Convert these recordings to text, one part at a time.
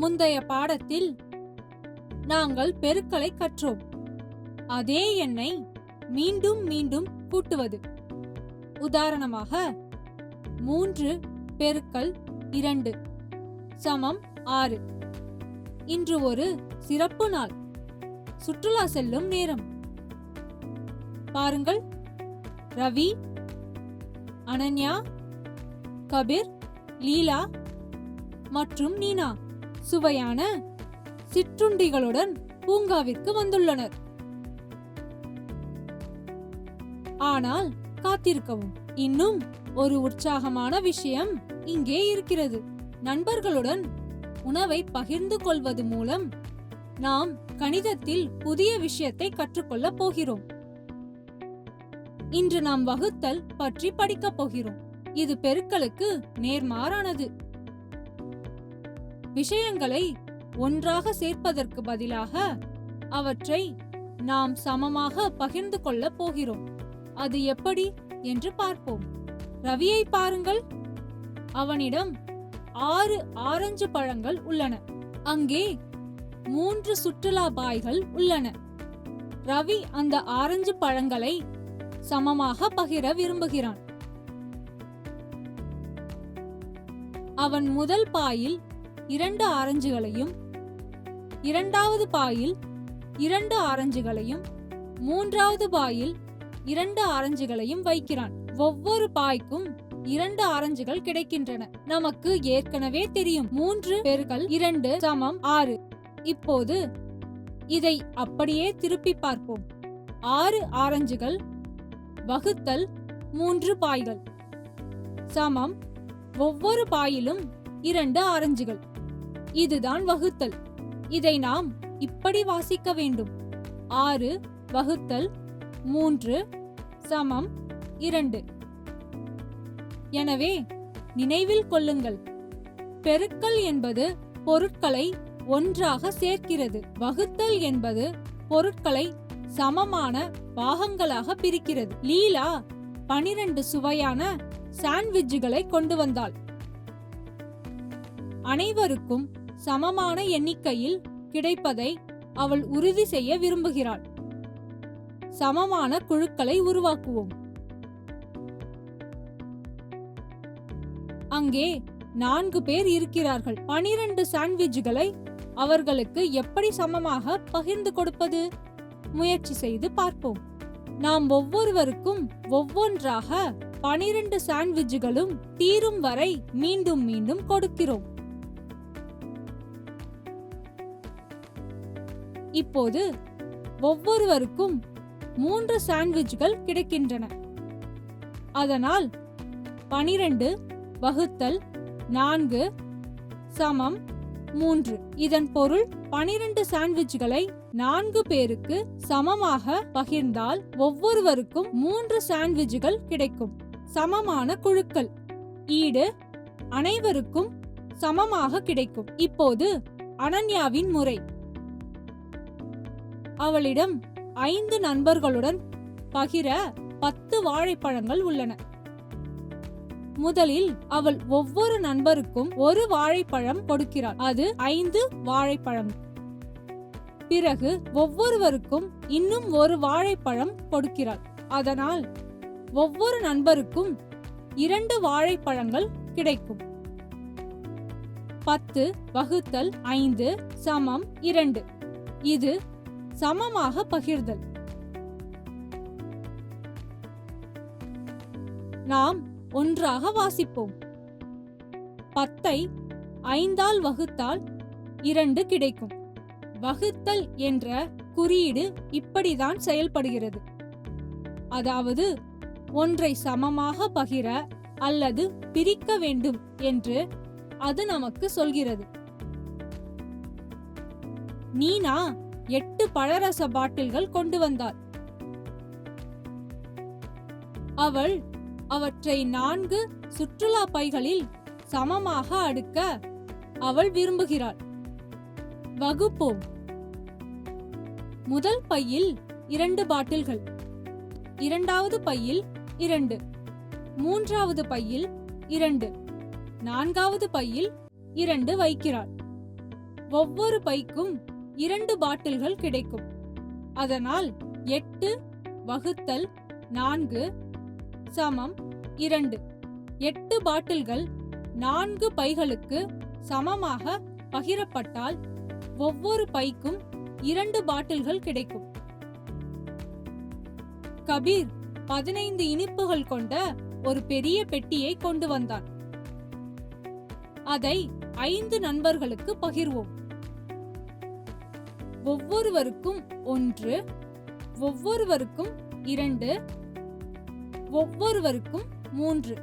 முந்தைய பாடத்தில் நாங்கள் பெருக்கலை கற்றோம். அதே எண்ணை மீண்டும் மீண்டும் கூட்டுவது. உதாரணமாக 3 பெருக்கல் 2 சமம் 6. இன்று ஒரு சிறப்பு நாள், சுற்றுலா செல்லும் நேரம். பாருங்கள், ரவி, அனன்யா, கபீர், லீலா மற்றும் நீனா சுவையான சிற்றுண்டிகளுடன் பூங்காவிற்கு வந்துள்ளனர். ஆனால் காத்திருக்கவும், இன்னும் ஒரு உற்சாகமான விஷயம் இங்கே இருக்கிறது. நண்பர்களுடன் உணவை பகிர்ந்து கொள்வது மூலம் நாம் கணிதத்தில் புதிய விஷயத்தை கற்றுக்கொள்ளப் போகிறோம். இன்று நாம் வகுத்தல் பற்றி படிக்கப் போகிறோம். இது பெருக்கலுக்கு நேர்மாறானது. விஷயங்களை ஒன்றாக சேர்ப்பதற்கு பதிலாக அவற்றை நாம் சமமாக பகிர்ந்து கொள்ளப் போகிறோம். அது எப்படி என்று பார்ப்போம். ரவியை பாருங்கள். அவனிடம் 6 ஆரஞ்சு பழங்கள் உள்ளன. அங்கே 3 சுற்றுலா பாய்கள் உள்ளன. ரவி அந்த ஆரஞ்சு பழங்களை சமமாக பகிர விரும்புகிறான். அவன் முதல் பாயில் 2 ஆரஞ்சுகளையும், இரண்டாவது பாயில் 2 ஆரஞ்சுகளையும், மூன்றாவது பாயில் 2 ஆரஞ்சுகளையும் வைக்கிறான். ஒவ்வொரு பாய்க்கும் 2 ஆரஞ்சுகள் கிடைக்கின்றன. நமக்கு ஏற்கனவே தெரியும், 3 பெருக்கல் 2 சமம் 6. இப்போது இதை அப்படியே திருப்பி பார்ப்போம். 6 ஆரஞ்சுகள் வகுத்தல் 3 பாய்கள் சமம் ஒவ்வொரு பாயிலும் 2 ஆரஞ்சுகள். இதுதான் வகுத்தல். இதை நாம் இப்படி வாசிக்க வேண்டும். 6 வகுத்தல் 3 சமம் 2. எனவே நினைவில் கொள்ளுங்கள், பெருக்கல் என்பது பொருட்களை ஒன்றாக சேர்க்கிறது. வகுத்தல் என்பது பொருட்களை சமமான பாகங்களாக பிரிக்கிறது. லீலா 12 சுவையான சாண்ட்விட்சுகளை கொண்டு வந்தாள். அனைவருக்கும் சமமான எண்ணிக்கையில் கிடைப்பதை அவள் உறுதி செய்ய விரும்புகிறாள். சமமான குழுக்களை உருவாக்குவோம். அங்கே 4 பேர் இருக்கிறார்கள். 12 சாண்ட்விட்சுகளை அவர்களுக்கு எப்படி சமமாக பகிர்ந்து கொடுப்பது? முயற்சி செய்து பார்ப்போம். நாம் ஒவ்வொருவருக்கும் ஒவ்வொன்றாக 12 சாண்ட்விட்சுகளும் தீரும் வரை மீண்டும் மீண்டும் கொடுக்கிறோம். இப்போது ஒவ்வொருவருக்கும் 3 சாண்ட்விட்சுகள் கிடைக்கின்றன. அதனால் 12 வகுத்தல் 4 சமம் 3. இதன் பொருள் 12 சாண்ட்விட்சுகளை 4 பேருக்கு சமமாக பகிர்ந்தால் ஒவ்வொருவருக்கும் 3 சாண்ட்விட்சுகள் கிடைக்கும். சமமான குழுக்கள். ஈடு அனைவருக்கும் சமமாக கிடைக்கும். இப்போது அனன்யாவின் முறை. அவளிடம் 5 நண்பர்களுடன் பகிர 10 வாழைப்பழங்கள் உள்ளன. முதலில் அவள் ஒவ்வொரு நண்பருக்கும் 1 வாழைப்பழம் கொடுக்கிறாள். அது 5 வாழைப்பழம். பிறகு ஒவ்வொருவருக்கும் இன்னும் 1 வாழைப்பழம் கொடுக்கிறாள். அதனால் ஒவ்வொரு நண்பருக்கும் 2 வாழைப்பழங்கள் கிடைக்கும். 10 வகுத்தல் 5 சமம் 2. இது சமமாக பகிர்தல். நாம் ஒன்றாக வாசிப்போம். 10ஐ 5ஆல் வகுத்தால் 2 கிடைக்கும். வகுத்தல் என்ற குறியீடு இப்படிதான் செயல்படுகிறது. அதாவது ஒன்றை சமமாக பகிர அல்லது பிரிக்க வேண்டும் என்று அது நமக்கு சொல்கிறது. நீனா 8 பழரச பாட்டில்கள் கொண்டு வந்தாள். அவள் அவற்றை 4 சுற்றுலா பைகளில் சமமாக அடுக்க அவள் விரும்புகிறாள். வகுப்போம். முதல் பையில் 2 பாட்டில்கள், இரண்டாவது பையில் 2, மூன்றாவது பையில் 2, நான்காவது பையில் 2 வைக்கிறாள். ஒவ்வொரு பைக்கும் 2 பாட்டில்கள் கிடைக்கும். அதனால் 8 வகுத்தல் 4 சமம் 2. 8 பாட்டில்கள் 4 பைகளுக்கு சமமாக பகிரப்பட்டால் ஒவ்வொரு பைக்கும் 2 பாட்டில்கள் கிடைக்கும். கபீர் 15 இனிப்புகள் கொண்ட ஒரு பெரிய பெட்டியை கொண்டு வந்தான். அதை 5 நண்பர்களுக்கு பகிர்வோம். ஒவ்வொருவருக்கும் 1, ஒவ்வொருவருக்கும் 2, ஒவ்வொருவருக்கும் 3.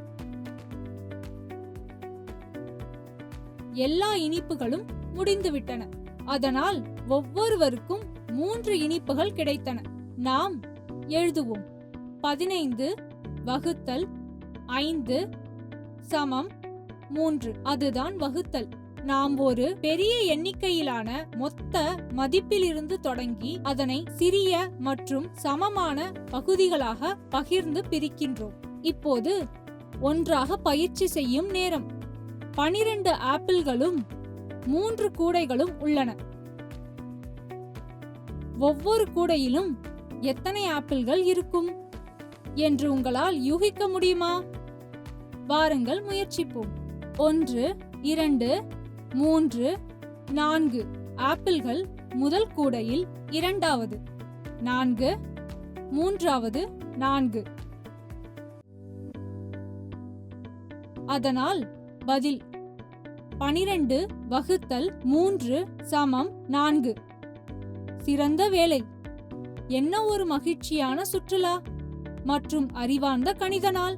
எல்லா இனிப்புகளும் முடிந்துவிட்டன. அதனால் ஒவ்வொருவருக்கும் 3 இனிப்புகள் கிடைத்தன. நாம் எழுதுவோம். 15 வகுத்தல் 5 சமம் 3. அதுதான் வகுத்தல். நாம் ஒரு பெரிய எண்ணிக்கையிலான மொத்த மதிப்பிலிருந்து தொடங்கி அதனை சிறிய மற்றும் சமமான பகுதிகளாக பகிர்ந்து பிரிக்கின்றோம். இப்போது ஒன்றாக பயிற்சி செய்யும் நேரம். 12 ஆப்பிள்களும் 3 கூடைகளும் உள்ளன. ஒவ்வொரு கூடையிலும் எத்தனை ஆப்பிள்கள் இருக்கும் என்று உங்களால் யூகிக்க முடியுமா? வாருங்கள் முயற்சிப்போம். 1, 2, 3, 4 ஆப்பிள்கள் முதல் கூடையில், 2வது 4, 3வது 4. அதனால் பதில் 12 வகுத்தல் 3 சமம் 4. சிறந்த வேலை! என்ன ஒரு மகிழ்ச்சியான சுற்றுலா மற்றும் அறிவார்ந்த கணித நாள்!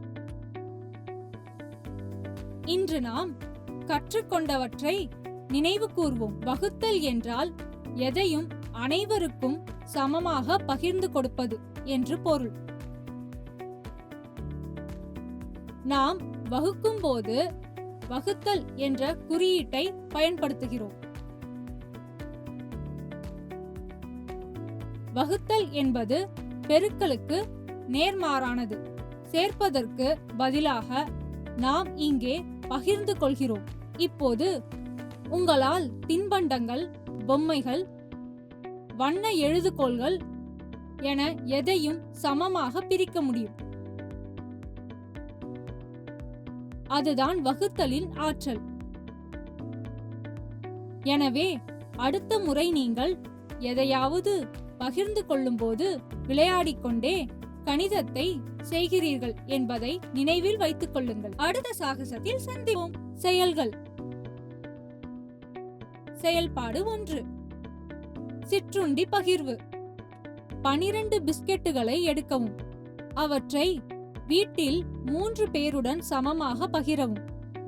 இன்று நாம் கற்றுக்கொண்டவற்றை நினைவு கூர்வோம். வகுத்தல் என்றால் எதையும் அனைவருக்கும் சமமாக பகிர்ந்து கொடுப்பது என்று பொருள். நாம் வகுக்கும் போது வகுத்தல் என்ற குறியீட்டை பயன்படுத்துகிறோம். வகுத்தல் என்பது பெருக்கலுக்கு நேர்மாறானது. சேர்ப்பதற்கு பதிலாக நாம் இங்கே பகிர்ந்து கொள்கிறோம். இப்போது உங்களால் தின்பண்டங்கள், பொம்மைகள், வண்ண எழுதுகோள்கள் என எதையும் சமமாக பிரிக்க முடியும். அதுதான் வகுத்தலின் ஆற்றல். எனவே அடுத்த முறை நீங்கள் எதையாவது பகிர்ந்து கொள்ளும் போது விளையாடிக்கொண்டே கணிதத்தை செய்கிறீர்கள் என்பதை நினைவில் வைத்துக் கொள்ளுங்கள். அடுத்த சாகசத்தில் சந்திப்போம். செயல்கள். செயல்பாடு 1. சிற்றுண்டி பகிர்வு. 12 பிஸ்கெட்டுகளை எடுக்கவும். அவற்றை வீட்டில் 3 பேருடன் சமமாக பகிரவும்.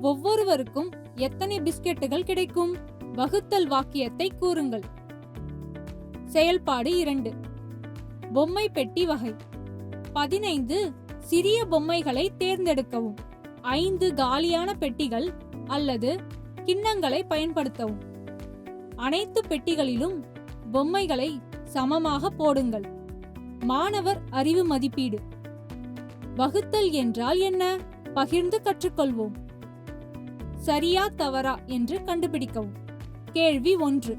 ஒவ்வொருவருக்கும் எத்தனை பிஸ்கெட்டுகள் கிடைக்கும்? வகுத்தல் வாக்கியத்தை கூறுங்கள். செயல்பாடு 2. பொம்மை பெட்டி வகை. 15 சிறிய பொம்மைகளை தேர்ந்தெடுக்கவும். 5 காலியான பெட்டிகள் அல்லது கிண்ணங்களை பயன்படுத்தவும். அனைத்து பெட்டிகளிலும் பொம்மைகளை சமமாக போடுங்கள். மாணவர் அறிவு மதிப்பீடு. வகுத்தல் என்றால் என்ன? பகிர்ந்து கற்றுக்கொள்வோம். சரியா தவறா என்று கண்டுபிடிக்கவும். கேள்வி 1.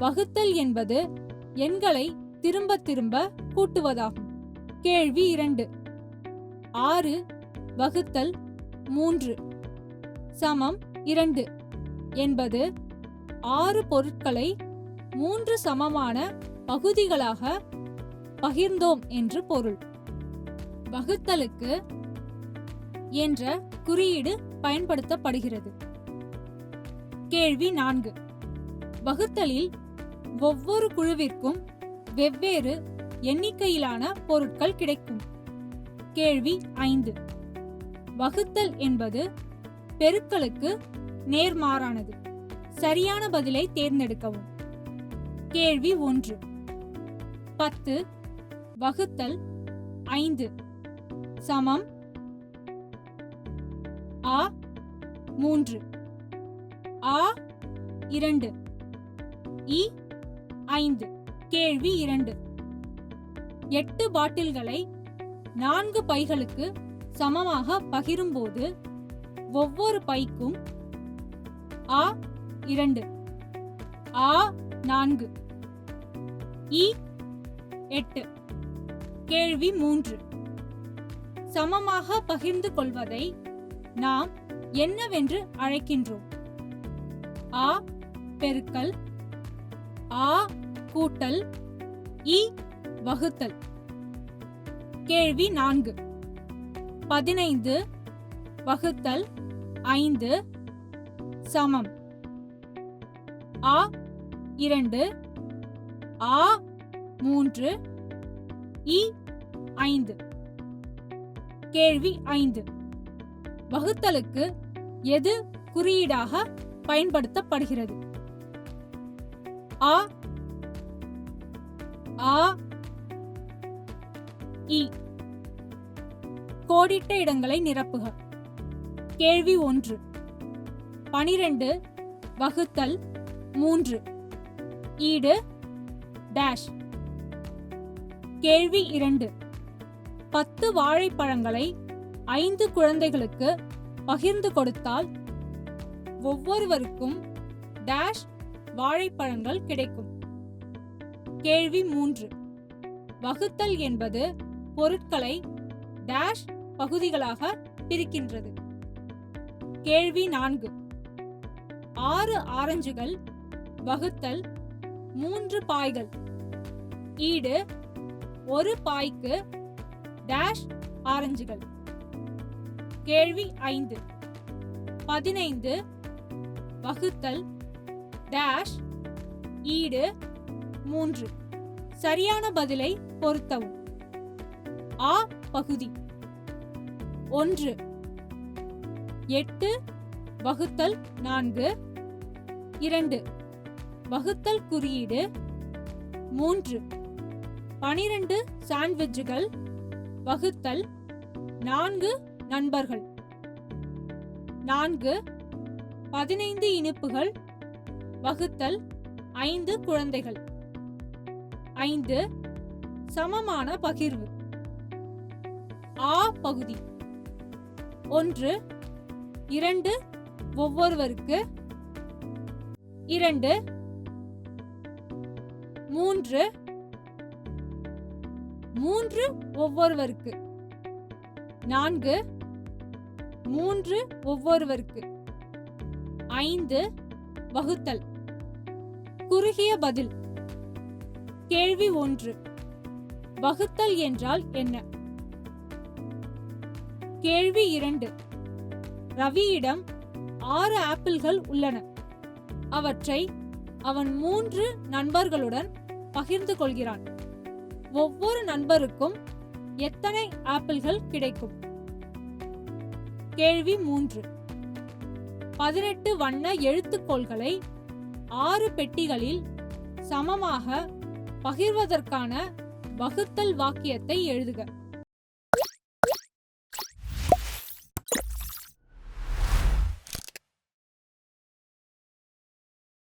வகுத்தல் என்பது எண்களை திரும்ப திரும்ப கூட்டுவதாகும். கேள்வி 2. 6 வகுத்தல் 3 சமம் 2 என்பது 6 பொருட்களை 3 சமமான பகுதிகளாக பகிர்ந்தோம் என்று பொருள். வகுத்தலுக்கு என்ற குறியீடு பயன்படுத்தப்படுகிறது. கேள்வி 4. வகுத்தலில் ஒவ்வொரு குழுவிற்கும் வெவ்வேறு எண்ணிக்கையிலான பொருட்கள் கிடைக்கும். கேள்வி 5. வகுத்தல் என்பது பெருக்கலுக்கு நேர்மாறானது. சரியான பதிலை தேர்ந்தெடுக்கவும். கேள்வி 1. 10 வகுத்தல் 5 சமம் ஆ 3, ஆ 2, இ 5. கேள்வி 2. 8 பாட்டில்களை 4 பைகளுக்கு சமமாக பகிரும்போது ஒவ்வொரு பைக்கும் ஆ 2, ஆ 4, இ 8. கேள்வி 3. சமமாக பகிர்ந்து கொள்வதை நாம் என்னவென்று அழைக்கின்றோம்? ஆ பெருக்கல், ஆ கூட்டல், இ வகுத்தல். கேள்வி 4. 15 வகுத்தல் 5 சமம் ஆ 2, ஆ 3, இ 5. கேள்வி 5. வகுத்தலுக்கு எது குறியீடாக பயன்படுத்தப்படுகிறது? ஆ, ஆ, இ. கோடிட்ட இடங்களை நிரப்புக. கேள்வி 1. 12 வகுத்தல் 3 ஈடு டேஷ். கேள்வி 2. 10 வாழைப்பழங்களை 5 குழந்தைகளுக்கு பகிர்ந்து கொடுத்தால் ஒவ்வொருவருக்கும் டேஷ் வாழைப்பழங்கள் கிடைக்கும். கேள்வி 3. வகுத்தல் என்பது பொருட்களை டேஷ் பகுதிகளாக பிரிக்கின்றது. கேள்வி 4. 6 ஆரஞ்சுகள் வகுத்தல் 3 பாய்கள் ஈடு ஒரு பாய்க்கு டேஷ் ஆரஞ்சுகள். கேள்வி 5. 15 வகுத்தல் டேஷ் ஈடு 3. சரியான பதிலை பொருத்தவும். ஆ பகுதி 1 8 வகுத்தல் 4 2 வகுத்தல் குறியீடு 3 12 சாண்ட்விச்சுகள் வகுத்தல் 4 நண்பர்கள் 4 15 இனிப்புகள் வகுத்தல் 5 குழந்தைகள் 5 சமமான பகிர்வு. ஆ பகுதி 1 2 ஒவ்வொருவருக்கு 2 3 3 ஒவ்வொருவருக்கு 4 3 ஒவ்வொருவருக்கு 5 வகுத்தல். குறுகிய பதில். கேள்வி 1. வகுத்தல் என்றால் என்ன? கேள்வி 2. ரவியிடம் 6 ஆப்பிள்கள் உள்ளன. அவற்றை அவன் 3 நண்பர்களுடன் பகிர்ந்து கொள்கிறான். ஒவ்வொரு நண்பருக்கும் எத்தனை ஆப்பிள்கள் கிடைக்கும்? கேள்வி 3. 18 வண்ண எழுத்துக்கோள்களை 6 பெட்டிகளில் சமமாக பகிர்வதற்கான வகுத்தல் வாக்கியத்தை எழுதுக.